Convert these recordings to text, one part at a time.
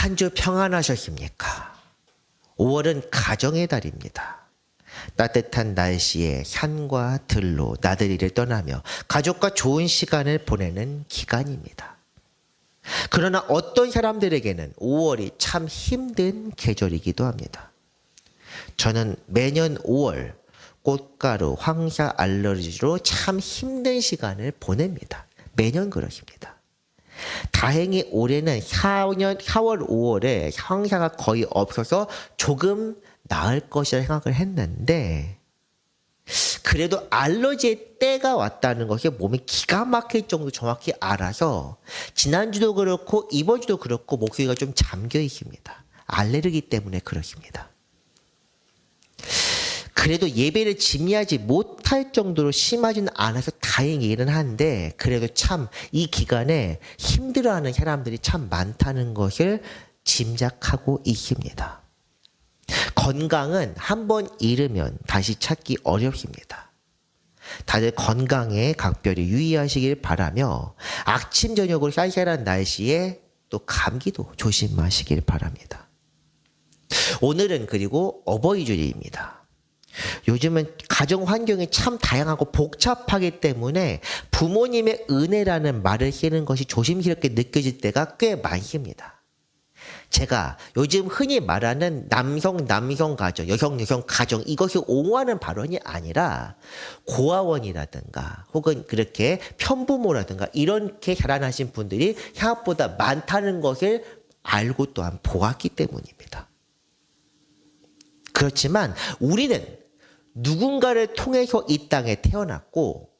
한 주 평안하셨습니까? 5월은 가정의 달입니다. 따뜻한 날씨에 산과 들로 나들이를 떠나며 가족과 좋은 시간을 보내는 기간입니다. 그러나 어떤 사람들에게는 5월이 참 힘든 계절이기도 합니다. 저는 매년 5월 꽃가루, 황사 알러지로 참 힘든 시간을 보냅니다. 매년 그렇습니다. 다행히 올해는 4월, 5월에 황사가 거의 없어서 조금 나을 것이라 생각을 했는데 그래도 알러지의 때가 왔다는 것이 몸이 기가 막힐 정도 정확히 알아서 지난주도 그렇고 이번 주도 그렇고 목소리가 좀 잠겨 있습니다. 알레르기 때문에 그렇습니다. 그래도 예배를 진미하지 못할 정도로 심하지는 않아서 다행이기는 한데 그래도 참 이 기간에 힘들어하는 사람들이 참 많다는 것을 짐작하고 있습니다. 건강은 한번 잃으면 다시 찾기 어렵습니다. 다들 건강에 각별히 유의하시길 바라며 아침 저녁으로 쌀쌀한 날씨에 또 감기도 조심하시길 바랍니다. 오늘은 그리고 어버이주일입니다. 요즘은 가정 환경이 참 다양하고 복잡하기 때문에 부모님의 은혜라는 말을 쓰는 것이 조심스럽게 느껴질 때가 꽤 많습니다. 제가 요즘 흔히 말하는 남성 가정, 여성 가정 이것이 옹호하는 발언이 아니라 고아원이라든가 혹은 그렇게 편부모라든가 이렇게 자라나신 분들이 생각보다 많다는 것을 알고 또한 보았기 때문입니다. 그렇지만 우리는 누군가를 통해서 이 땅에 태어났고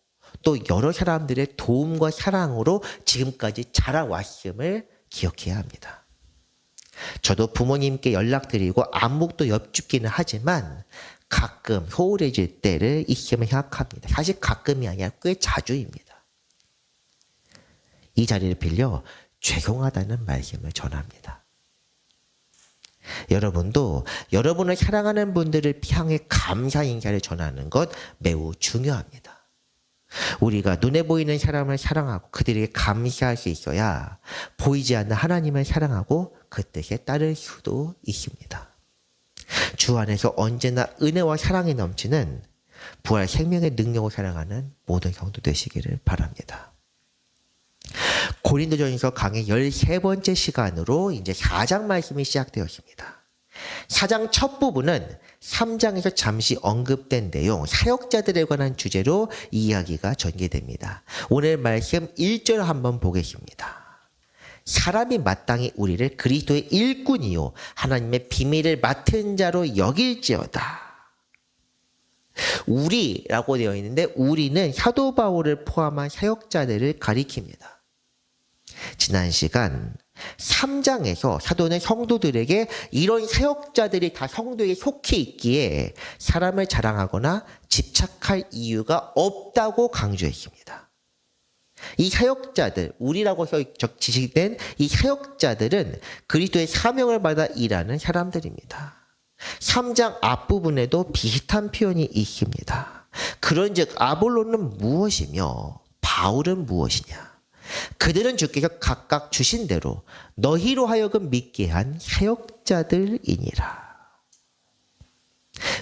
또 여러 사람들의 도움과 사랑으로 지금까지 자라왔음을 기억해야 합니다. 저도 부모님께 연락드리고 안목도 여쭙기는 하지만 가끔 소홀해질 때를 있으면 생각합니다. 사실 가끔이 아니라 꽤 자주입니다. 이 자리를 빌려 죄송하다는 말씀을 전합니다. 여러분도 여러분을 사랑하는 분들을 향해 감사 인사를 전하는 것 매우 중요합니다. 우리가 눈에 보이는 사람을 사랑하고 그들에게 감사할 수 있어야 보이지 않는 하나님을 사랑하고 그 뜻에 따를 수도 있습니다. 주 안에서 언제나 은혜와 사랑이 넘치는 부활 생명의 능력을 사랑하는 모든 성도 되시기를 바랍니다. 고린도전서 강의 13번째 시간으로 이제 4장 말씀이 시작되었습니다. 4장 첫 부분은 3장에서 잠시 언급된 내용, 사역자들에 관한 주제로 이야기가 전개됩니다. 오늘 말씀 1절 한번 보겠습니다. 사람이 마땅히 우리를 그리스도의 일꾼이요 하나님의 비밀을 맡은 자로 여길지어다. 우리라고 되어 있는데 우리는 사도 바울을 포함한 사역자들을 가리킵니다. 지난 시간 3장에서 사도는 성도들에게 이런 사역자들이 다 성도에 속해 있기에 사람을 자랑하거나 집착할 이유가 없다고 강조했습니다. 이 사역자들, 우리라고 지식된 이 사역자들은 그리스도의 사명을 받아 일하는 사람들입니다. 3장 앞부분에도 비슷한 표현이 있습니다. 그런즉 아볼로는 무엇이며 바울은 무엇이냐? 그들은 주께서 각각 주신 대로 너희로 하여금 믿게 한 사역자들이니라.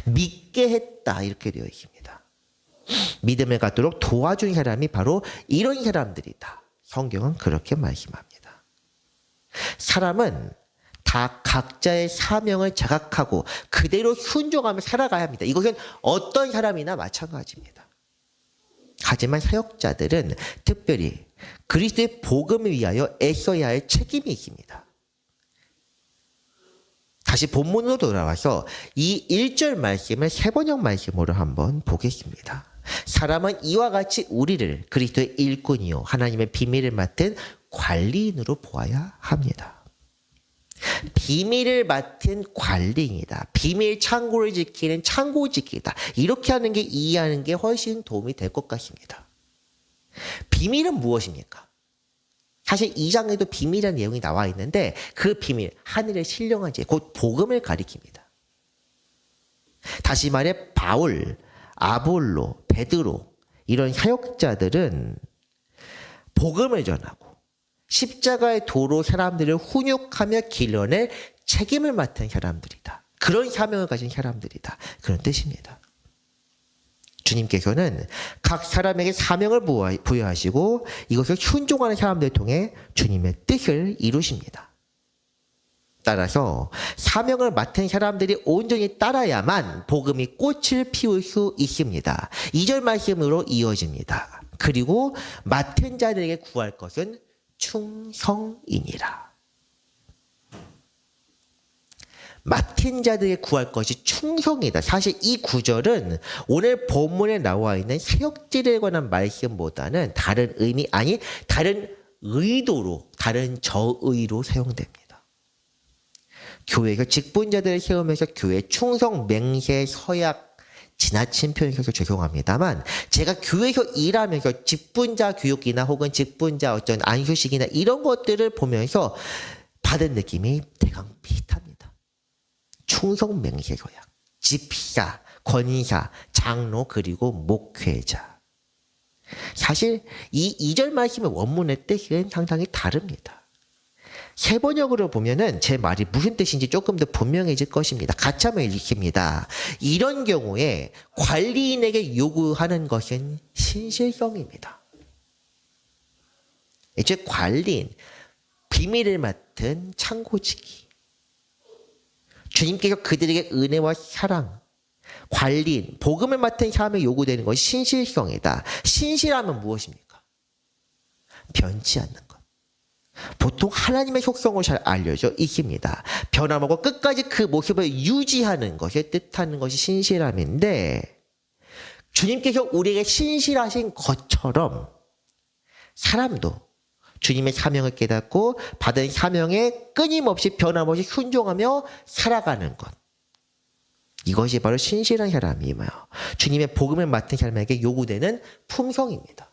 믿게 했다 이렇게 되어 있습니다. 믿음을 갖도록 도와준 사람이 바로 이런 사람들이다. 성경은 그렇게 말씀합니다. 사람은 다 각자의 사명을 자각하고 그대로 순종하며 살아가야 합니다. 이것은 어떤 사람이나 마찬가지입니다. 하지만 사역자들은 특별히 그리스도의 복음을 위하여 애써야 할 책임이 있습니다. 다시 본문으로 돌아와서 이 1절 말씀을 세번역 말씀으로 한번 보겠습니다. 사람은 이와 같이 우리를 그리스도의 일꾼이요 하나님의 비밀을 맡은 관리인으로 보아야 합니다. 비밀을 맡은 관리인이다. 비밀 창고를 지키는 창고 지키다. 이렇게 하는 게 이해하는 게 훨씬 도움이 될 것 같습니다. 비밀은 무엇입니까? 사실 2장에도 비밀이라는 내용이 나와 있는데 그 비밀, 하늘의 신령한 지, 곧 복음을 가리킵니다. 다시 말해 바울, 아볼로, 베드로 이런 사역자들은 복음을 전하고 십자가의 도로 사람들을 훈육하며 길러낼 책임을 맡은 사람들이다. 그런 사명을 가진 사람들이다. 그런 뜻입니다. 주님께서는 각 사람에게 사명을 부여하시고 이것을 순종하는 사람들을 통해 주님의 뜻을 이루십니다. 따라서 사명을 맡은 사람들이 온전히 따라야만 복음이 꽃을 피울 수 있습니다. 2절 말씀으로 이어집니다. 그리고 맡은 자들에게 구할 것은 충성이니라. 맡은 자들에게 구할 것이 충성이다. 사실 이 구절은 오늘 본문에 나와 있는 사역질에 관한 말씀보다는 다른 의미, 아니 다른 의도로, 다른 저의로 사용됩니다. 교회에서 직분자들을 세우면서 교회 충성, 맹세, 서약, 지나친 표현이어서 죄송합니다만 제가 교회에서 일하면서 직분자 교육이나 혹은 직분자 어떤 안수식이나 이런 것들을 보면서 받은 느낌이 대강 비슷합니다. 충성, 맹세, 서약, 집사, 권사, 장로 그리고 목회자. 사실 이 2절 말씀의 원문의 뜻은 상당히 다릅니다. 세번역으로 보면은 제 말이 무슨 뜻인지 조금 더 분명해질 것입니다. 같이 한번 읽힙니다. 이런 경우에 관리인에게 요구하는 것은 신실성입니다. 즉 관리인, 비밀을 맡은 창고지기. 주님께서 그들에게 은혜와 사랑, 관리인, 복음을 맡은 사람에 요구되는 것이 신실성이다. 신실하면 무엇입니까? 변치 않는 것. 보통 하나님의 속성을 잘 알려져 있습니다. 변함없고 끝까지 그 모습을 유지하는 것을 뜻하는 것이 신실함인데 주님께서 우리에게 신실하신 것처럼 사람도 주님의 사명을 깨닫고 받은 사명에 끊임없이 변함없이 순종하며 살아가는 것. 이것이 바로 신실한 사람이며 주님의 복음을 맡은 사람에게 요구되는 품성입니다.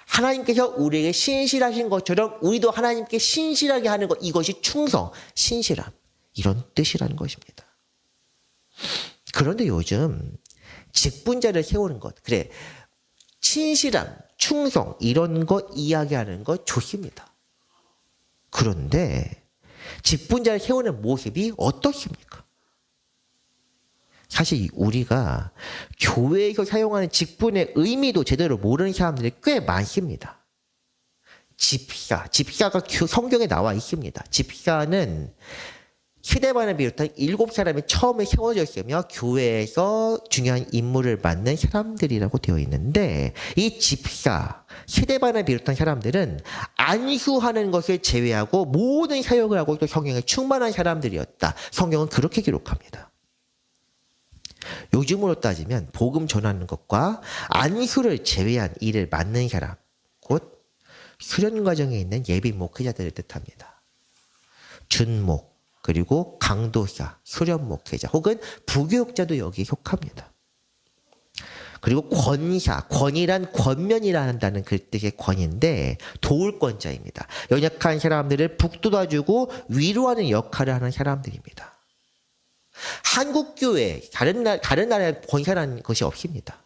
하나님께서 우리에게 신실하신 것처럼 우리도 하나님께 신실하게 하는 것, 이것이 충성, 신실함, 이런 뜻이라는 것입니다. 그런데 요즘 직분자를 세우는 것, 그래, 신실함, 충성 이런 것 이야기하는 것 좋습니다. 그런데 직분자를 세우는 모습이 어떻습니까? 사실 우리가 교회에서 사용하는 직분의 의미도 제대로 모르는 사람들이 꽤 많습니다. 집사가 성경에 나와 있습니다. 집사는 스데반을 비롯한 7사람이 처음에 세워졌으며 교회에서 중요한 임무를 맡는 사람들이라고 되어 있는데 이 집사, 스데반을 비롯한 사람들은 안수하는 것을 제외하고 모든 사역을 하고 또 성경에 충만한 사람들이었다. 성경은 그렇게 기록합니다. 요즘으로 따지면 복음 전하는 것과 안수를 제외한 일을 맡는 사람, 곧 수련 과정에 있는 예비 목회자들을 뜻합니다. 준목, 그리고 강도사, 수련 목회자, 혹은 부교육자도 여기에 속합니다. 그리고 권사, 권이란 권면이라는 그 뜻의 권인데 도울 권자입니다. 연약한 사람들을 북돋아주고 위로하는 역할을 하는 사람들입니다. 한국교회, 다른 나라에 권사라는 것이 없습니다.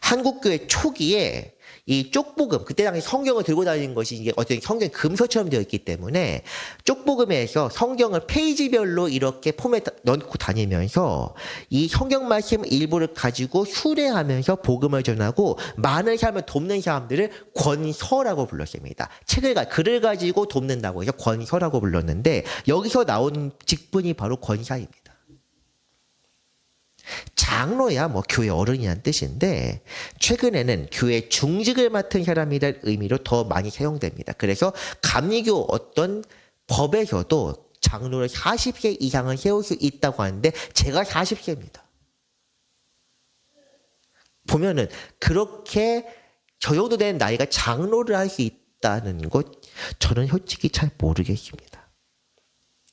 한국교회 초기에 이 쪽복음, 그때 당시 성경을 들고 다니는 것이 이게 어떤 성경 금서처럼 되어 있기 때문에 쪽복음에서 성경을 페이지별로 이렇게 폼에 넣고 다니면서 이 성경 말씀 일부를 가지고 수레하면서 복음을 전하고 많은 사람을 돕는 사람들을 권서라고 불렀습니다. 글을 가지고 돕는다고 해서 권서라고 불렀는데 여기서 나온 직분이 바로 권사입니다. 장로야 교회 어른이란 뜻인데 최근에는 교회 중직을 맡은 사람이라는 의미로 더 많이 사용됩니다. 그래서 감리교 어떤 법에서도 장로를 40세 이상은 세울 수 있다고 하는데 제가 40세입니다. 보면은 그렇게 저 정도 되는 나이가 장로를 할 수 있다는 것 저는 솔직히 잘 모르겠습니다.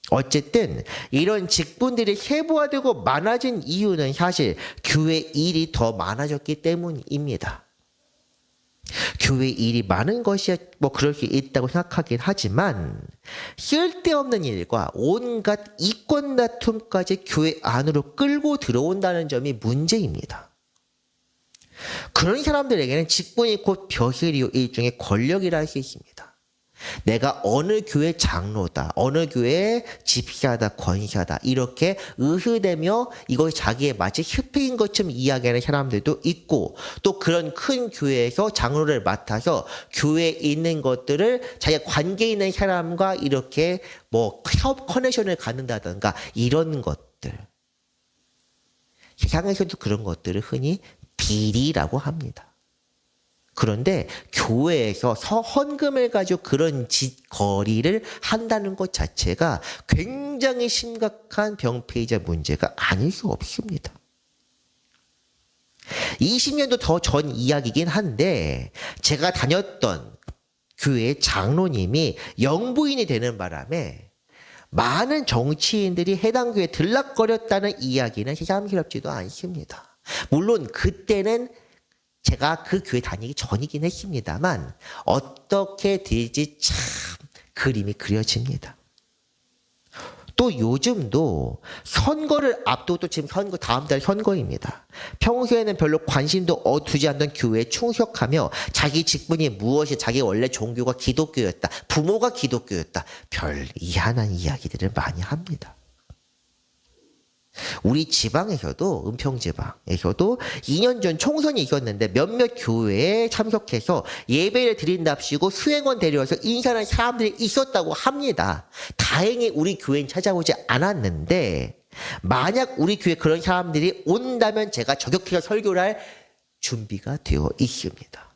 어쨌든 이런 직분들이 세부화되고 많아진 이유는 사실 교회 일이 더 많아졌기 때문입니다. 교회 일이 많은 것이 그럴 수 있다고 생각하긴 하지만 쓸데없는 일과 온갖 이권 다툼까지 교회 안으로 끌고 들어온다는 점이 문제입니다. 그런 사람들에게는 직분이 곧 벼슬이요 일종의 권력이라 할 수 있습니다. 내가 어느 교회 장로다, 어느 교회 집사다, 권사다 이렇게 의흐대며 이것이 자기의 마치 협회인 것처럼 이야기하는 사람들도 있고, 또 그런 큰 교회에서 장로를 맡아서 교회에 있는 것들을 자기가 관계 있는 사람과 이렇게 뭐 협 커넥션을 갖는다든가 이런 것들, 세상에서도 그런 것들을 흔히 비리라고 합니다. 그런데 교회에서 헌금을 가지고 그런 짓거리를 한다는 것 자체가 굉장히 심각한 병폐이자 문제가 아닐 수 없습니다. 20년도 더 전 이야기긴 한데, 제가 다녔던 교회의 장로님이 영부인이 되는 바람에 많은 정치인들이 해당 교회에 들락거렸다는 이야기는 새삼스럽지도 않습니다. 물론 그때는 제가 그 교회 다니기 전이긴 했습니다만 어떻게 될지 참 그림이 그려집니다. 또 요즘도 선거를 앞두고, 지금 선거 다음 달 선거입니다. 평소에는 별로 관심도 두지 않던 교회에 충석하며 자기 직분이 무엇이, 자기 원래 종교가 기독교였다, 부모가 기독교였다, 별 이한한 이야기들을 많이 합니다. 우리 지방에서도, 은평지방에서도 2년 전 총선이 있었는데 몇몇 교회에 참석해서 예배를 드린답시고 수행원 데려와서 인사하는 사람들이 있었다고 합니다. 다행히 우리 교회는 찾아오지 않았는데, 만약 우리 교회에 그런 사람들이 온다면 제가 저격해서 설교를 할 준비가 되어 있습니다.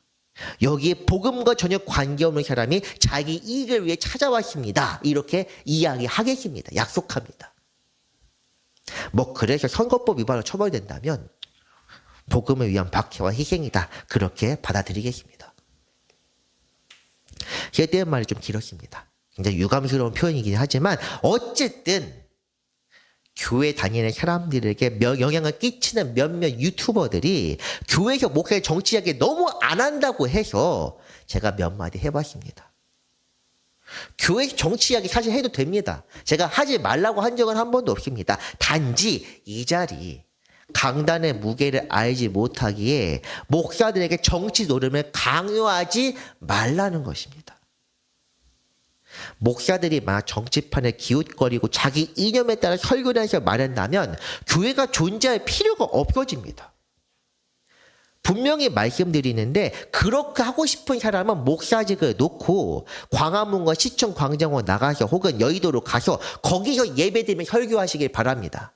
여기에 복음과 전혀 관계없는 사람이 자기 이익을 위해 찾아왔습니다, 이렇게 이야기하겠습니다. 약속합니다. 뭐 그래서 선거법 위반으로 처벌된다면 복음을 위한 박해와 희생이다, 그렇게 받아들이겠습니다. 제가 떼은 말이 좀 길었습니다. 굉장히 유감스러운 표현이긴 하지만 어쨌든 교회 다니는 사람들에게 영향을 끼치는 몇몇 유튜버들이 교회에서 목사의 정치하게 너무 안 한다고 해서 제가 몇 마디 해봤습니다. 교회 정치 이야기 사실 해도 됩니다. 제가 하지 말라고 한 적은 한 번도 없습니다. 단지 이 자리, 강단의 무게를 알지 못하기에 목사들에게 정치 노름을 강요하지 말라는 것입니다. 목사들이 막 정치판에 기웃거리고 자기 이념에 따라 설교를 해서 말한다면 교회가 존재할 필요가 없어집니다. 분명히 말씀드리는데, 그렇게 하고 싶은 사람은 목사직을 놓고 광화문과 시청 광장으로 나가서 혹은 여의도로 가서 거기서 예배드리며 설교하시길 바랍니다.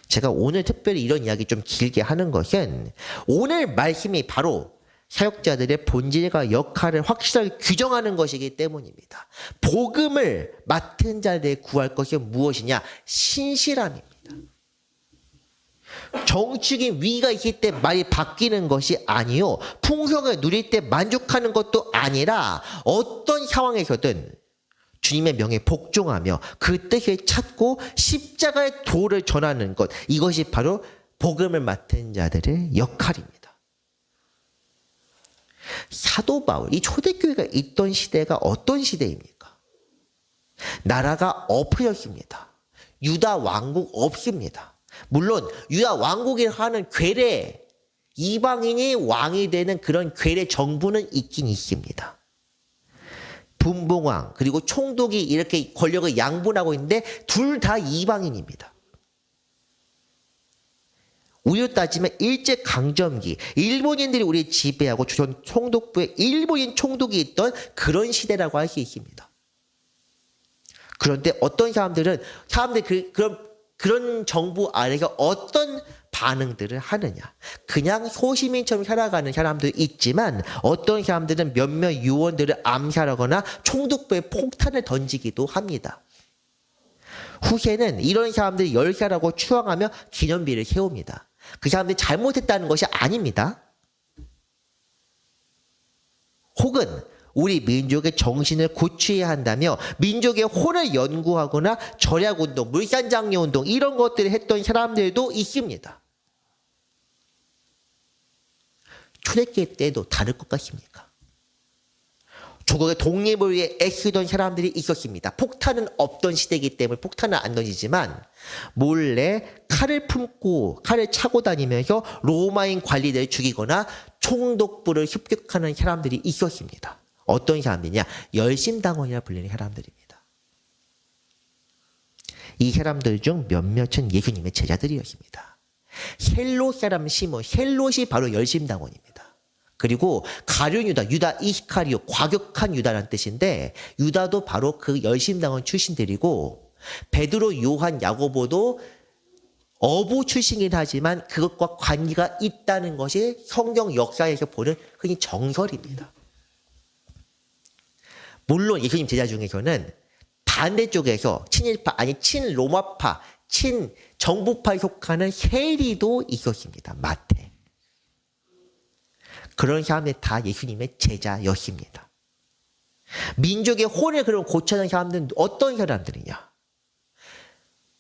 제가 오늘 특별히 이런 이야기 좀 길게 하는 것은, 오늘 말씀이 바로 사역자들의 본질과 역할을 확실하게 규정하는 것이기 때문입니다. 복음을 맡은 자들의 구할 것이 무엇이냐? 신실함입니다. 정치적인 위기가 있을 때 말이 바뀌는 것이 아니요, 풍성을 누릴 때 만족하는 것도 아니라 어떤 상황에서든 주님의 명에 복종하며 그 뜻을 찾고 십자가의 도를 전하는 것, 이것이 바로 복음을 맡은 자들의 역할입니다. 사도 바울, 이 초대교회가 있던 시대가 어떤 시대입니까? 나라가 엎어졌습니다. 유다 왕국 없습니다. 물론 유다 왕국에 하는 괴뢰, 이방인이 왕이 되는 그런 괴뢰 정부는 있긴 있습니다. 분봉왕 그리고 총독이 이렇게 권력을 양분하고 있는데 둘 다 이방인입니다. 우리로 따지면 일제강점기, 일본인들이 우리 지배하고 조선 총독부에 일본인 총독이 있던 그런 시대라고 할 수 있습니다. 그런데 어떤 사람들이 그런 정부 아래서 어떤 반응들을 하느냐. 그냥 소시민처럼 살아가는 사람도 있지만 어떤 사람들은 몇몇 유언들을 암살하거나 총독부에 폭탄을 던지기도 합니다. 후세는 이런 사람들이 열사라고 추앙하며 기념비를 세웁니다. 그 사람들이 잘못했다는 것이 아닙니다. 혹은 우리 민족의 정신을 고취해야 한다며 민족의 혼을 연구하거나 절약운동, 물산장려운동 이런 것들을 했던 사람들도 있습니다. 초대교회 때도 다를 것 같습니까? 조국의 독립을 위해 애쓰던 사람들이 있었습니다. 폭탄은 없던 시대이기 때문에 폭탄은 안 던지지만 몰래 칼을 차고 다니면서 로마인 관리들을 죽이거나 총독부를 습격하는 사람들이 있었습니다. 어떤 사람들이냐? 열심당원이라 불리는 사람들입니다. 이 사람들 중 몇몇은 예수님의 제자들이었습니다. 헬롯 사람 시몬, 헬롯이 바로 열심당원입니다. 그리고 가룟 유다, 유다 이스카리오, 과격한 유다라는 뜻인데 유다도 바로 그 열심당원 출신들이고 베드로, 요한, 야고보도 어부 출신이긴 하지만 그것과 관계가 있다는 것이 성경 역사에서 보는 흔히 정설입니다. 물론 예수님 제자 중에서는 반대쪽에서 친일파 아니 친로마파 친정부파에 속하는 세리도 있었습니다. 마태. 그런 사람들이 다 예수님의 제자였습니다. 민족의 혼을 그럼 고쳐는 사람들은 어떤 사람들이냐?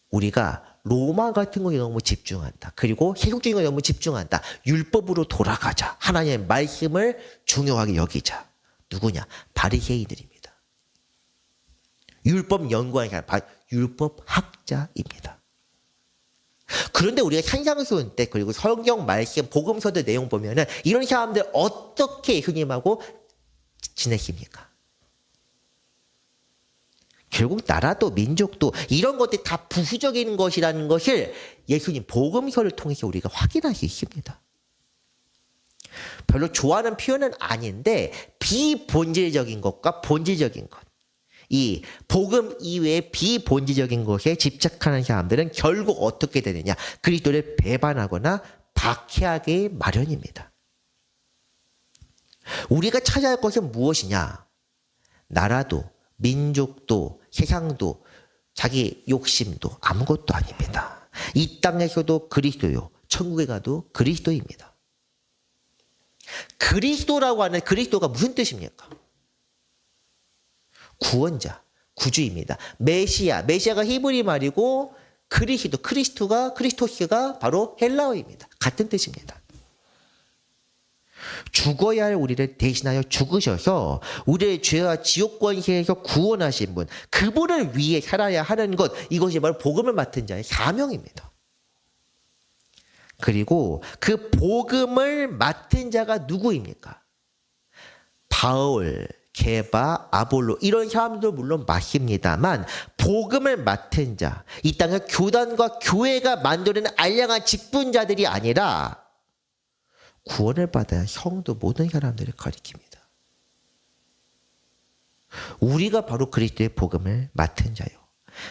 우리가 로마 같은 거에 너무 집중한다. 그리고 세속적인 거에 너무 집중한다. 율법으로 돌아가자. 하나님의 말씀을 중요하게 여기자. 누구냐? 바리새인들입니다. 율법 연구하는 사람, 율법 학자입니다. 그런데 우리가 산상수훈 때 그리고 성경 말씀, 복음서들 내용 보면은 이런 사람들 어떻게 예수님하고 지냈습니까? 결국 나라도 민족도 이런 것들이 다 부수적인 것이라는 것을 예수님 복음서를 통해서 우리가 확인할 수 있습니다. 별로 좋아하는 표현은 아닌데 비본질적인 것과 본질적인 것. 이 복음 이외의 비본질적인 것에 집착하는 사람들은 결국 어떻게 되느냐? 그리스도를 배반하거나 박해하기 마련입니다. 우리가 찾아야 할 것은 무엇이냐? 나라도 민족도 세상도 자기 욕심도 아무것도 아닙니다. 이 땅에서도 그리스도요. 천국에 가도 그리스도입니다. 그리스도라고 하는 그리스도가 무슨 뜻입니까? 구원자, 구주입니다. 메시아가 히브리 말이고 크리스토스가 바로 헬라어입니다. 같은 뜻입니다. 죽어야 할 우리를 대신하여 죽으셔서 우리의 죄와 지옥 권세에서 구원하신 분, 그분을 위해 살아야 하는 것, 이것이 바로 복음을 맡은 자의 사명입니다. 그리고 그 복음을 맡은 자가 누구입니까? 바울, 게바, 아볼로 이런 사람도 물론 맞습니다만 복음을 맡은 자, 이 땅의 교단과 교회가 만드는 알량한 직분자들이 아니라 구원을 받아야 성도 모든 사람들을 가리킵니다. 우리가 바로 그리스도의 복음을 맡은 자요.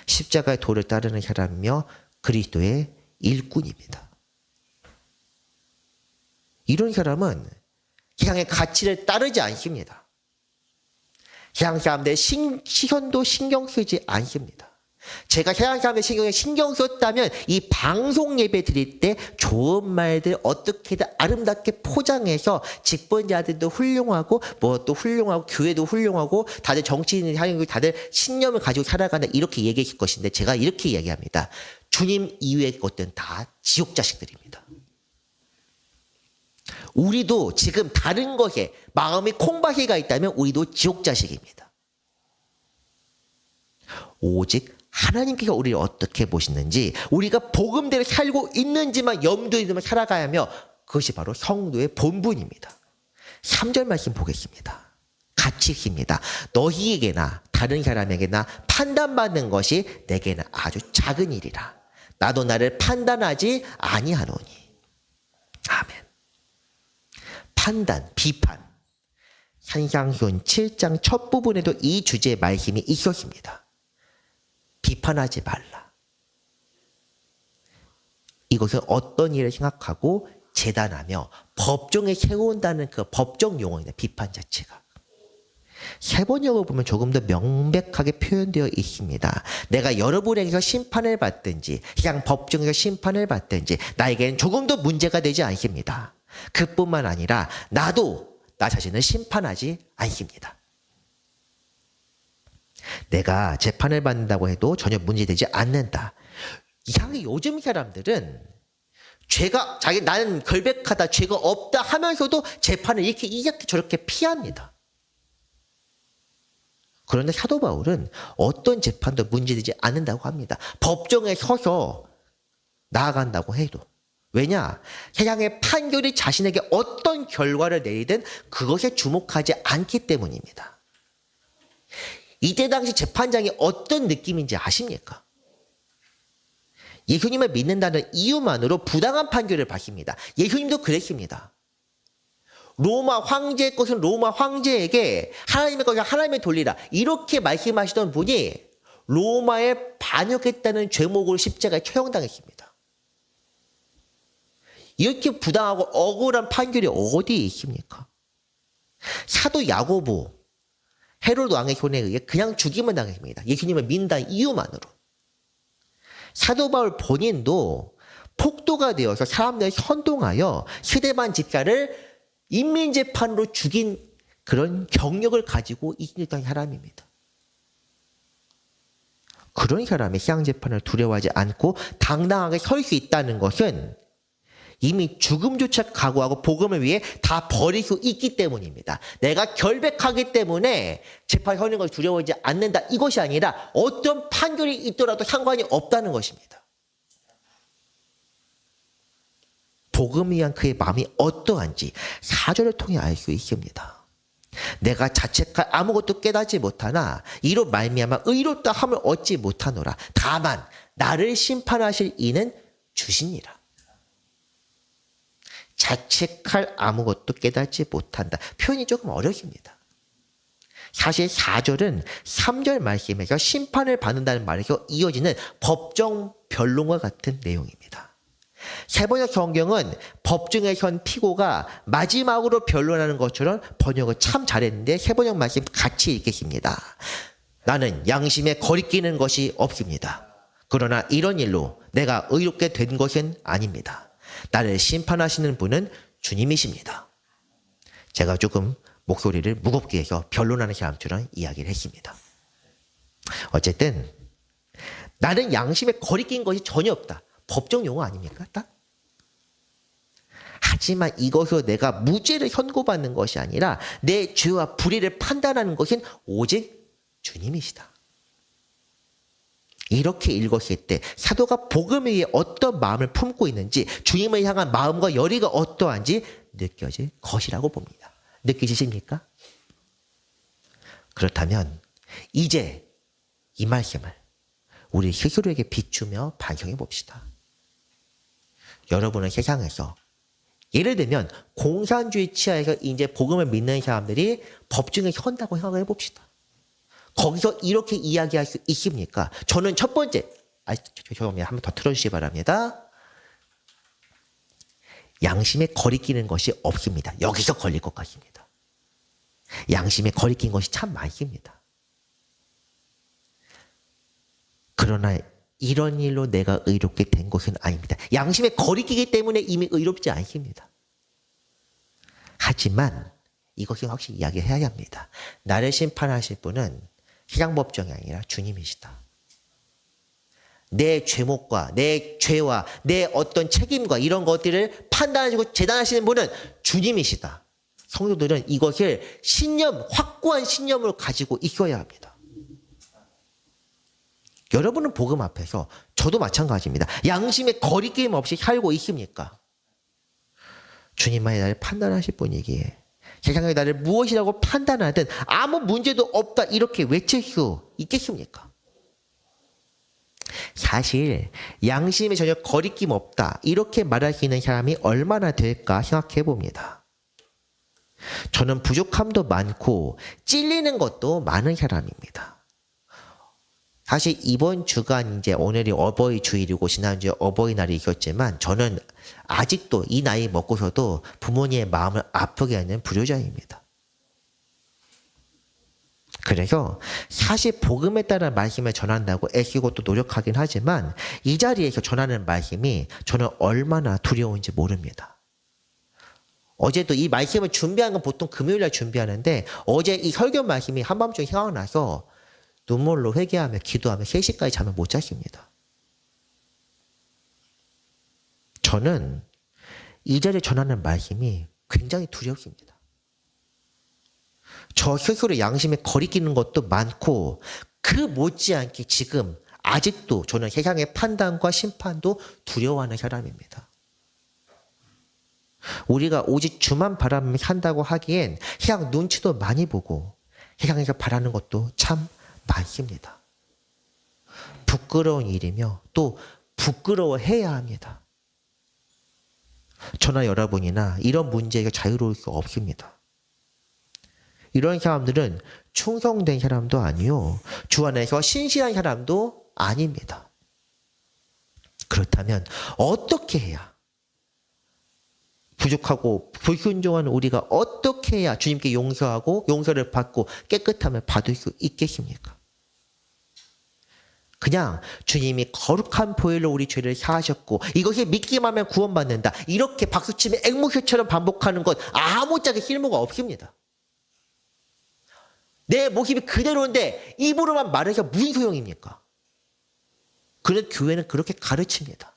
십자가의 도를 따르는 사람이며 그리스도의 일꾼입니다. 이런 사람은 세상의 가치를 따르지 않습니다. 세상 사람들의 시선도 신경 쓰지 않습니다. 제가 세상 사람들의 신경 썼다면 이 방송 예배 드릴 때 좋은 말들 어떻게든 아름답게 포장해서 직분자들도 훌륭하고 뭐 또 훌륭하고 교회도 훌륭하고 다들 정치인이 하는 다들 신념을 가지고 살아가는 이렇게 얘기했을 것인데 제가 이렇게 얘기합니다. 주님 이외의 것들은 다 지옥 자식들입니다. 우리도 지금 다른 것에 마음이 콩밭이가 있다면 우리도 지옥 자식입니다. 오직 하나님께서 우리를 어떻게 보시는지 우리가 복음대로 살고 있는지만 염두에 두며 살아가야 하며 그것이 바로 성도의 본분입니다. 3절 말씀 보겠습니다. 같이 읽습니다. 너희에게나 다른 사람에게나 판단받는 것이 내게는 아주 작은 일이라. 나도 나를 판단하지 아니하노니. 아멘. 판단, 비판. 산상수훈 7장 첫 부분에도 이 주제의 말씀이 있었습니다. 비판하지 말라. 이것은 어떤 일을 생각하고 재단하며 법정에 세운다는 그 법정 용어입니다. 비판 자체가. 세번역을 보면 조금 더 명백하게 표현되어 있습니다. 내가 여러분에게서 심판을 받든지 그냥 법정에서 심판을 받든지 나에게는 조금도 문제가 되지 않습니다. 그뿐만 아니라 나도 나 자신을 심판하지 않습니다. 내가 재판을 받는다고 해도 전혀 문제되지 않는다. 이상하게 요즘 사람들은 나는 결백하다, 죄가 없다 하면서도 재판을 이렇게 저렇게 피합니다. 그런데 사도 바울은 어떤 재판도 문제되지 않는다고 합니다. 법정에 서서 나아간다고 해도 왜냐? 세상의 판결이 자신에게 어떤 결과를 내리든 그것에 주목하지 않기 때문입니다. 이때 당시 재판장이 어떤 느낌인지 아십니까? 예수님을 믿는다는 이유만으로 부당한 판결을 받습니다. 예수님도 그랬습니다. 로마 황제의 것은 로마 황제에게, 하나님의 것은 하나님에 돌리라, 이렇게 말씀하시던 분이 로마에 반역했다는 죄목으로 십자가에 처형당했습니다. 이렇게 부당하고 억울한 판결이 어디에 있습니까? 사도 야고보, 헤롯 왕의 손에 의해 그냥 죽임을 당했습니다. 예수님을 믿는다는 이유만으로. 사도 바울 본인도 폭도가 되어서 사람들을 선동하여 스데반 집사를 인민재판으로 죽인 그런 경력을 가지고 있던 사람입니다. 그런 사람이 시향재판을 두려워하지 않고 당당하게 설 수 있다는 것은 이미 죽음조차 각오하고 복음을 위해 다 버릴 수 있기 때문입니다. 내가 결백하기 때문에 재판 서는 걸 두려워하지 않는다, 이것이 아니라 어떤 판결이 있더라도 상관이 없다는 것입니다. 복음을 위한 그의 마음이 어떠한지 4절을 통해 알 수 있습니다. 내가 자책할 아무것도 깨닫지 못하나 이로 말미암아 의롭다 함을 얻지 못하노라. 다만 나를 심판하실 이는 주시니라. 자책할 아무것도 깨닫지 못한다. 표현이 조금 어렵습니다. 사실 4절은 3절 말씀에서 심판을 받는다는 말에서 이어지는 법정 변론과 같은 내용입니다. 세번역 성경은 법정에 선 피고가 마지막으로 변론하는 것처럼 번역을 참 잘했는데 세번역 말씀 같이 읽겠습니다. 나는 양심에 거리끼는 것이 없습니다. 그러나 이런 일로 내가 의롭게 된 것은 아닙니다. 나를 심판하시는 분은 주님이십니다. 제가 조금 목소리를 무겁게 해서 변론하는 사람처럼 이야기를 했습니다. 어쨌든 나는 양심에 거리낀 것이 전혀 없다. 법정 용어 아닙니까? 딱? 하지만 이것으로 내가 무죄를 선고받는 것이 아니라 내 죄와 불의를 판단하는 것은 오직 주님이시다. 이렇게 읽었을 때 사도가 복음에 의해 어떤 마음을 품고 있는지, 주님을 향한 마음과 열의가 어떠한지 느껴질 것이라고 봅니다. 느끼십니까? 그렇다면 이제 이 말씀을 우리 스스로에게 비추며 반성해 봅시다. 여러분은 세상에서 예를 들면 공산주의 치하에서 이제 복음을 믿는 사람들이 법정에 선다고 생각해 봅시다. 거기서 이렇게 이야기할 수 있습니까? 저는 첫 번째, 죄송합니다. 한 번 더 틀어주시기 바랍니다. 양심에 거리끼는 것이 없습니다. 여기서 걸릴 것 같습니다. 양심에 거리낀 것이 참 많습니다. 그러나 이런 일로 내가 의롭게 된 것은 아닙니다. 양심에 거리끼기 때문에 이미 의롭지 않습니다. 하지만 이것은 확실히 이야기해야 합니다. 나를 심판하실 분은 세상법정이 아니라 주님이시다. 내 죄목과 내 죄와 내 어떤 책임과 이런 것들을 판단하시고 재단하시는 분은 주님이시다. 성도들은 이것을 신념, 확고한 신념을 가지고 있어야 합니다. 여러분은 복음 앞에서, 저도 마찬가지입니다. 양심에 거리낌 없이 살고 있습니까? 주님만이 나를 판단하실 분이기에 세상에 나를 무엇이라고 판단하든 아무 문제도 없다 이렇게 외칠 수 있겠습니까? 사실 양심에 전혀 거리낌 없다 이렇게 말할 수 있는 사람이 얼마나 될까 생각해 봅니다. 저는 부족함도 많고 찔리는 것도 많은 사람입니다. 사실 이번 주간 이제 오늘이 어버이 주일이고 지난주에 어버이날이 있었지만 저는 아직도 이 나이 먹고서도 부모님의 마음을 아프게 하는 불효자입니다. 그래서 사실 복음에 따른 말씀을 전한다고 애쓰고 또 노력하긴 하지만 이 자리에서 전하는 말씀이 저는 얼마나 두려운지 모릅니다. 어제도 이 말씀을 준비한 건 보통 금요일날 준비하는데 어제 이 설교 말씀이 한밤중에 생각나서 눈물로 회개하며 기도하며 3시까지 잠을 못 잤습니다. 저는 이 자리에 전하는 말씀이 굉장히 두렵습니다. 저 스스로 양심에 거리끼는 것도 많고 그 못지않게 지금 아직도 저는 세상의 판단과 심판도 두려워하는 사람입니다. 우리가 오직 주만 바라보며 산다고 하기엔 세상 눈치도 많이 보고 세상에서 바라는 것도 참 많습니다. 부끄러운 일이며 또 부끄러워해야 합니다. 저나 여러분이나 이런 문제가 자유로울 수 없습니다. 이런 사람들은 충성된 사람도 아니요, 주 안에서 신실한 사람도 아닙니다. 그렇다면 어떻게 해야, 부족하고 불순종하는 우리가 어떻게 해야 주님께 용서하고 용서를 받고 깨끗함을 받을 수 있겠습니까? 그냥 주님이 거룩한 보혈로 우리 죄를 사하셨고 이것이 믿기만 하면 구원받는다, 이렇게 박수치며 앵무새처럼 반복하는 것 아무짝에 쓸모가 없습니다. 내 모습이 그대로인데 입으로만 말해서 무슨 소용입니까? 그래서 교회는 그렇게 가르칩니다.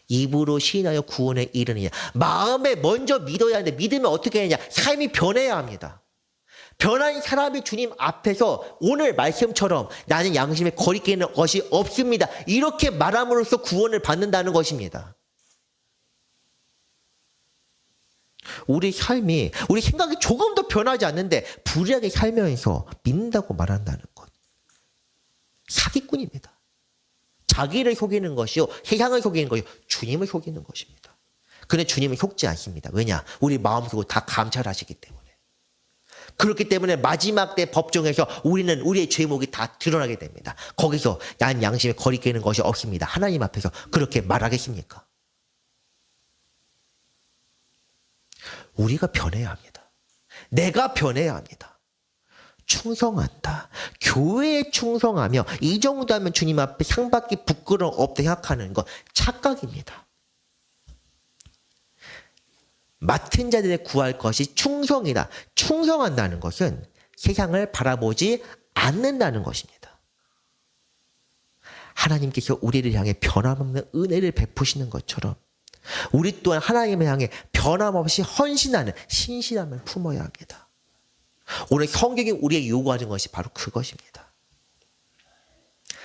입으로 시인하여 구원에 이르느냐. 마음에 먼저 믿어야 하는데 믿으면 어떻게 하느냐. 삶이 변해야 합니다. 변한 사람이 주님 앞에서 오늘 말씀처럼 나는 양심에 거리끼는 것이 없습니다, 이렇게 말함으로써 구원을 받는다는 것입니다. 우리 삶이, 우리 생각이 조금 더 변하지 않는데 불의하게 살면서 믿는다고 말한다는 것, 사기꾼입니다. 자기를 속이는 것이요, 세상을 속이는 것이요, 주님을 속이는 것입니다. 그런데 주님은 속지 않습니다. 왜냐? 우리 마음속으로 다 감찰하시기 때문에. 그렇기 때문에 마지막 때 법정에서 우리는 우리의 죄목이 다 드러나게 됩니다. 거기서 난 양심에 거리끼는 것이 없습니다, 하나님 앞에서 그렇게 말하겠습니까? 우리가 변해야 합니다. 내가 변해야 합니다. 충성한다, 교회에 충성하며 이 정도 하면 주님 앞에 상받기 부끄러움 없다 생각하는 건 착각입니다. 맡은 자들에 구할 것이 충성이다. 충성한다는 것은 세상을 바라보지 않는다는 것입니다. 하나님께서 우리를 향해 변함없는 은혜를 베푸시는 것처럼 우리 또한 하나님을 향해 변함없이 헌신하는 신실함을 품어야 합니다. 오늘 성경이 우리에게 요구하는 것이 바로 그것입니다.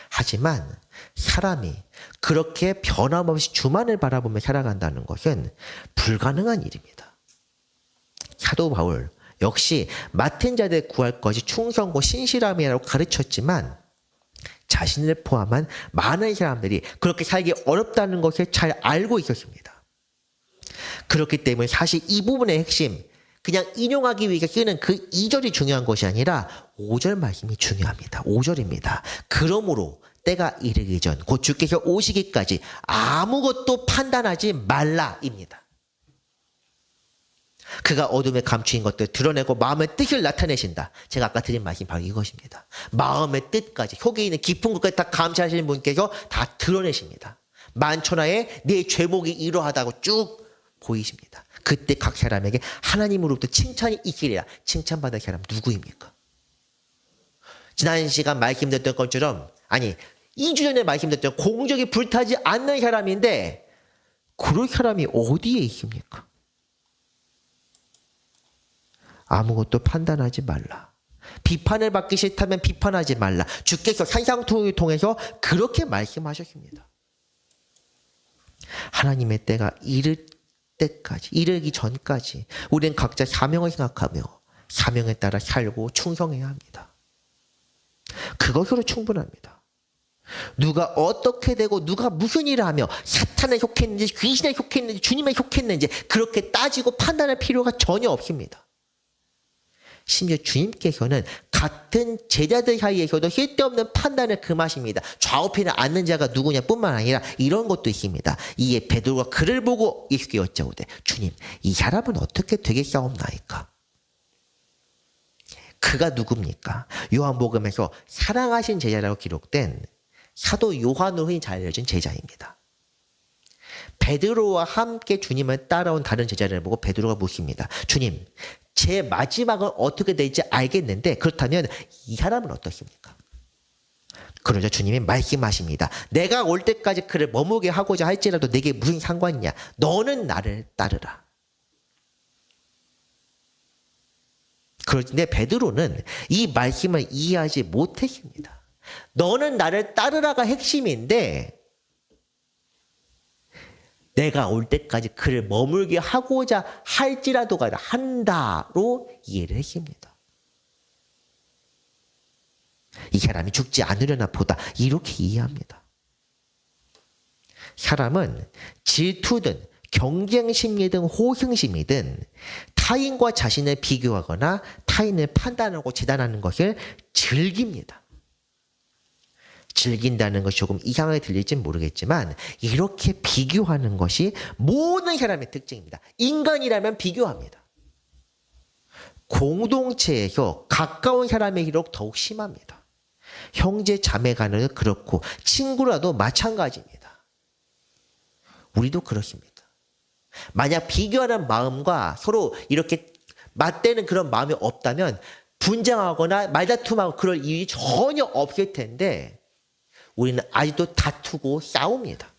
하지만 사람이 그렇게 변함없이 주만을 바라보며 살아간다는 것은 불가능한 일입니다. 사도 바울 역시 맡은 자들 구할 것이 충성과 신실함이라고 가르쳤지만 자신을 포함한 많은 사람들이 그렇게 살기 어렵다는 것을 잘 알고 있었습니다. 그렇기 때문에 사실 이 부분의 핵심, 그냥 인용하기 위해 쓰는 그 2절이 중요한 것이 아니라 5절 말씀이 중요합니다. 5절입니다. 그러므로 때가 이르기 전 곧 주께서 오시기까지 아무것도 판단하지 말라입니다. 그가 어둠에 감추인 것들 드러내고 마음의 뜻을 나타내신다. 제가 아까 드린 말씀이 바로 이것입니다. 마음의 뜻까지, 속에 있는 깊은 것까지 다 감찰하시는 분께서 다 드러내십니다. 만천하에 내 죄목이 이러하다고 쭉 보이십니다. 그때 각 사람에게 하나님으로부터 칭찬이 있기래야. 칭찬받을 사람 누구입니까? 지난 시간 말씀드렸던 것처럼, 아니 2주 전에 말씀드렸던 공적이 불타지 않는 사람인데 그럴 사람이 어디에 있습니까? 아무것도 판단하지 말라. 비판을 받기 싫다면 비판하지 말라. 주께서 산상통을 통해서 그렇게 말씀하셨습니다. 하나님의 때가 이를 때까지, 이르기 전까지 우리는 각자 사명을 생각하며 사명에 따라 살고 충성해야 합니다. 그것으로 충분합니다. 누가 어떻게 되고 누가 무슨 일을 하며 사탄에 속했는지 귀신에 속했는지 주님에 속했는지 그렇게 따지고 판단할 필요가 전혀 없습니다. 심지어 주님께서는 같은 제자들 사이에서도 쓸데없는 판단을 금하십니다. 좌우편에 앉는 자가 누구냐 뿐만 아니라 이런 것도 있습니다. 이에 베드로가 그를 보고 예수께 여짜오되 주님, 이 사람은 어떻게 되겠사옵나이까? 그가 누굽니까? 요한복음에서 사랑하신 제자라고 기록된 사도 요한으로 흔히 잘 알려진 제자입니다. 베드로와 함께 주님을 따라온 다른 제자를 보고 베드로가 묻습니다. 주님, 제 마지막은 어떻게 될지 알겠는데 그렇다면 이 사람은 어떻습니까? 그러자 주님이 말씀하십니다. 내가 올 때까지 그를 머무게 하고자 할지라도 내게 무슨 상관이냐? 너는 나를 따르라. 그런데 베드로는 이 말씀을 이해하지 못했습니다. 너는 나를 따르라가 핵심인데 내가 올 때까지 그를 머물게 하고자 할지라도가 아니라 한다로 이해를 했습니다. 이 사람이 죽지 않으려나 보다 이렇게 이해합니다. 사람은 질투든 경쟁심이든 호승심이든 타인과 자신을 비교하거나 타인을 판단하고 재단하는 것을 즐깁니다. 즐긴다는 것이 조금 이상하게 들릴지 모르겠지만 이렇게 비교하는 것이 모든 사람의 특징입니다. 인간이라면 비교합니다. 공동체에서 가까운 사람에게로 더욱 심합니다. 형제 자매 간에도 그렇고 친구라도 마찬가지입니다. 우리도 그렇습니다. 만약 비교하는 마음과 서로 이렇게 맞대는 그런 마음이 없다면 분쟁하거나 말다툼하고 그럴 일이 전혀 없을 텐데 우리는 아직도 다투고 싸웁니다.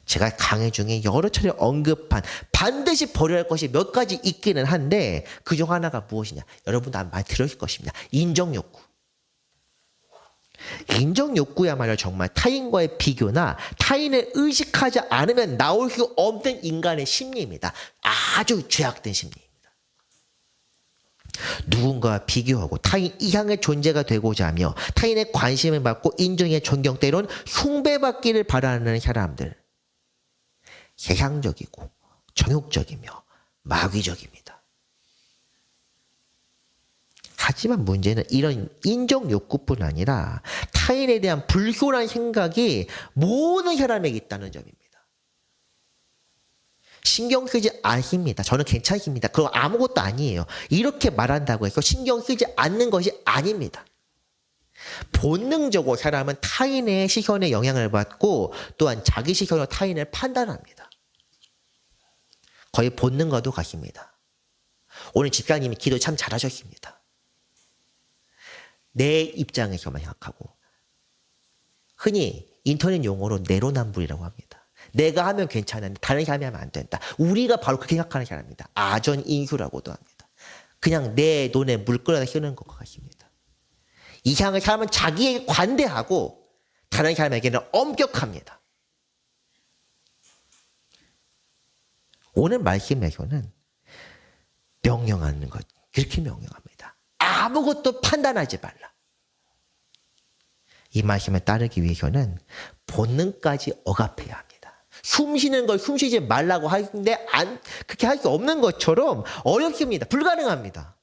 제가 강의 중에 여러 차례 언급한 반드시 버려야 할 것이 몇 가지 있기는 한데 그중 하나가 무엇이냐? 여러분도 아마 많이 들으실 것입니다. 인정욕구. 인정욕구야말로 정말 타인과의 비교나 타인을 의식하지 않으면 나올 수 없는 인간의 심리입니다. 아주 죄악된 심리입니다. 누군가와 비교하고 타인 이상의 존재가 되고자 하며 타인의 관심을 받고 인정에 존경 때론 흉배받기를 바라는 사람들. 세상적이고 정욕적이며 마귀적입니다. 하지만 문제는 이런 인정 욕구뿐 아니라 타인에 대한 불효란 생각이 모든 사람에게 있다는 점입니다. 신경 쓰지 않습니다. 저는 괜찮습니다. 그럼 아무것도 아니에요. 이렇게 말한다고 해서 신경 쓰지 않는 것이 아닙니다. 본능적으로 사람은 타인의 시선에 영향을 받고 또한 자기 시선으로 타인을 판단합니다. 거의 본능과도 같습니다. 오늘 집사님이 기도 참 잘하셨습니다. 내 입장에서만 생각하고 흔히 인터넷 용어로 내로남불이라고 합니다. 내가 하면 괜찮은데 다른 사람이 하면 안 된다. 우리가 바로 그렇게 생각하는 사람입니다. 아전인수라고도 합니다. 그냥 내 눈에 물 끌어다 쓰는 것 같습니다. 이상한 사람은 자기에게 관대하고 다른 사람에게는 엄격합니다. 오늘 말씀에서는 명령하는 것, 그렇게 명령합니다. 아무것도 판단하지 말라. 이 말씀을 따르기 위해서는 본능까지 억압해야 합니다. 숨 쉬는 걸 숨 쉬지 말라고 하는데 그렇게 할 수 없는 것처럼 어렵습니다. 불가능합니다.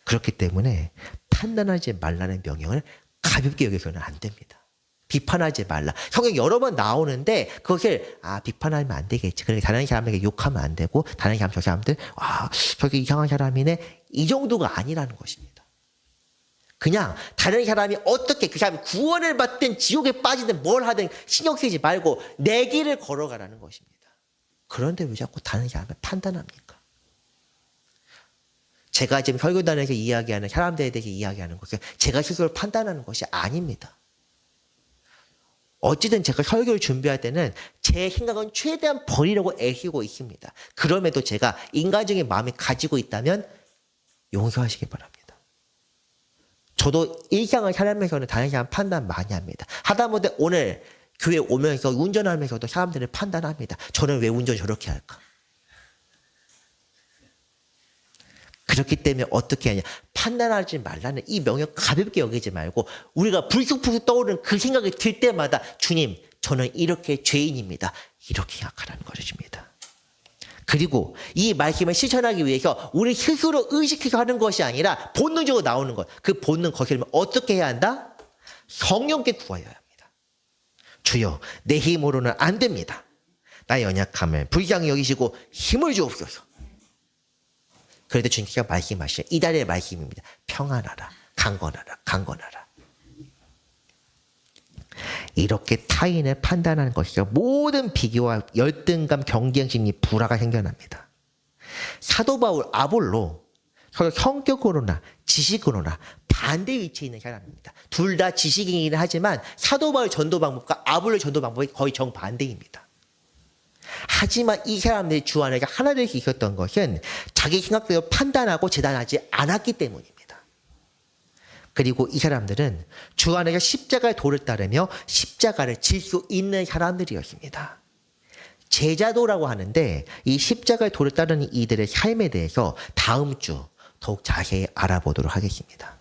그렇기 때문에 판단하지 말라는 명령을 가볍게 여기서는 안 됩니다. 비판하지 말라. 성경 여러 번 나오는데 그것을 비판하면 안 되겠지. 그러니까 다른 사람에게 욕하면 안 되고 다른 사람 저 사람들 저게 이상한 사람이네. 이 정도가 아니라는 것입니다. 그냥 다른 사람이 어떻게 그 사람이 구원을 받든 지옥에 빠지든 뭘 하든 신경 쓰지 말고 내 길을 걸어가라는 것입니다. 그런데 왜 자꾸 다른 사람을 판단합니까? 제가 지금 설교단에서 이야기하는 사람들에 대해서 이야기하는 것은 제가 스스로 판단하는 것이 아닙니다. 어찌든 제가 설교를 준비할 때는 제 생각은 최대한 버리려고 애쓰고 있습니다. 그럼에도 제가 인간적인 마음이 가지고 있다면 용서하시기 바랍니다. 저도 일상을 살면서는 다른 사람 판단 많이 합니다. 하다못해 오늘 교회 오면서 운전하면서도 사람들을 판단합니다. 저는 왜 운전 저렇게 할까? 그렇기 때문에 어떻게 하냐. 판단하지 말라는 이 명령 가볍게 여기지 말고 우리가 불쑥불쑥 떠오르는 그 생각이 들 때마다 주님 저는 이렇게 죄인입니다. 이렇게 생각하라는 것입니다. 그리고 이 말씀을 실천하기 위해서 우리 스스로 의식해서 하는 것이 아니라 본능적으로 나오는 것. 그 본능 거스르면 어떻게 해야 한다? 성령께 구하여야 합니다. 주여 내 힘으로는 안 됩니다. 나의 연약함을 불쌍히 여기시고 힘을 주옵소서. 그래도 주님께서 말씀하시는 이달의 말씀입니다. 평안하라, 강건하라, 강건하라. 이렇게 타인을 판단하는 것이죠. 모든 비교와 열등감, 경쟁심이 불화가 생겨납니다. 사도 바울, 아볼로 서로 성격으로나 지식으로나 반대 위치에 있는 사람입니다. 둘 다 지식이긴 하지만 사도 바울 전도 방법과 아볼로 전도 방법이 거의 정반대입니다. 하지만 이 사람들이 주 안에 하나 될 수 있었던 것은 자기 생각대로 판단하고 재단하지 않았기 때문입니다. 그리고 이 사람들은 주 안에서 십자가의 도를 따르며 십자가를 질 수 있는 사람들이었습니다. 제자도라고 하는데 이 십자가의 도를 따르는 이들의 삶에 대해서 다음 주 더욱 자세히 알아보도록 하겠습니다.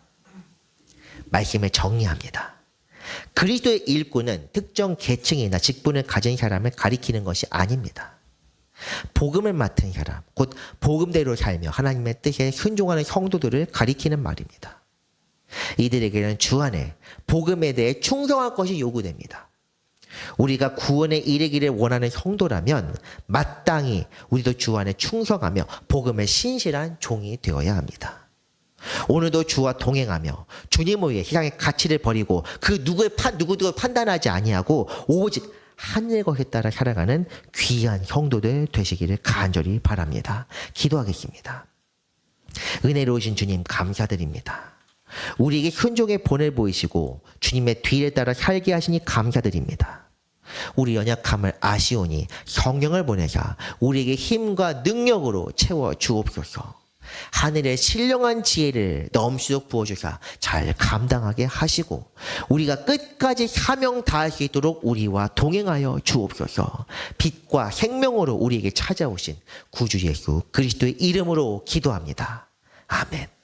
말씀을 정리합니다. 그리스도의 일꾼은 특정 계층이나 직분을 가진 사람을 가리키는 것이 아닙니다. 복음을 맡은 사람, 곧 복음대로 살며 하나님의 뜻에 순종하는 성도들을 가리키는 말입니다. 이들에게는 주 안에 복음에 대해 충성할 것이 요구됩니다. 우리가 구원에 이르기를 원하는 성도라면 마땅히 우리도 주 안에 충성하며 복음의 신실한 종이 되어야 합니다. 오늘도 주와 동행하며 주님을 위해 세상의 가치를 버리고 그 누구도 판단하지 아니하고 오직 하늘의 것에 따라 살아가는 귀한 성도들 되시기를 간절히 바랍니다. 기도하겠습니다. 은혜로우신 주님 감사드립니다. 우리에게 순종의 본을 보이시고 주님의 뒤를 따라 살게 하시니 감사드립니다. 우리 연약함을 아시오니 성령을 보내사 우리에게 힘과 능력으로 채워 주옵소서. 하늘의 신령한 지혜를 넘치도록 부어주사 잘 감당하게 하시고 우리가 끝까지 사명 다할 수 있도록 우리와 동행하여 주옵소서. 빛과 생명으로 우리에게 찾아오신 구주 예수 그리스도의 이름으로 기도합니다. 아멘.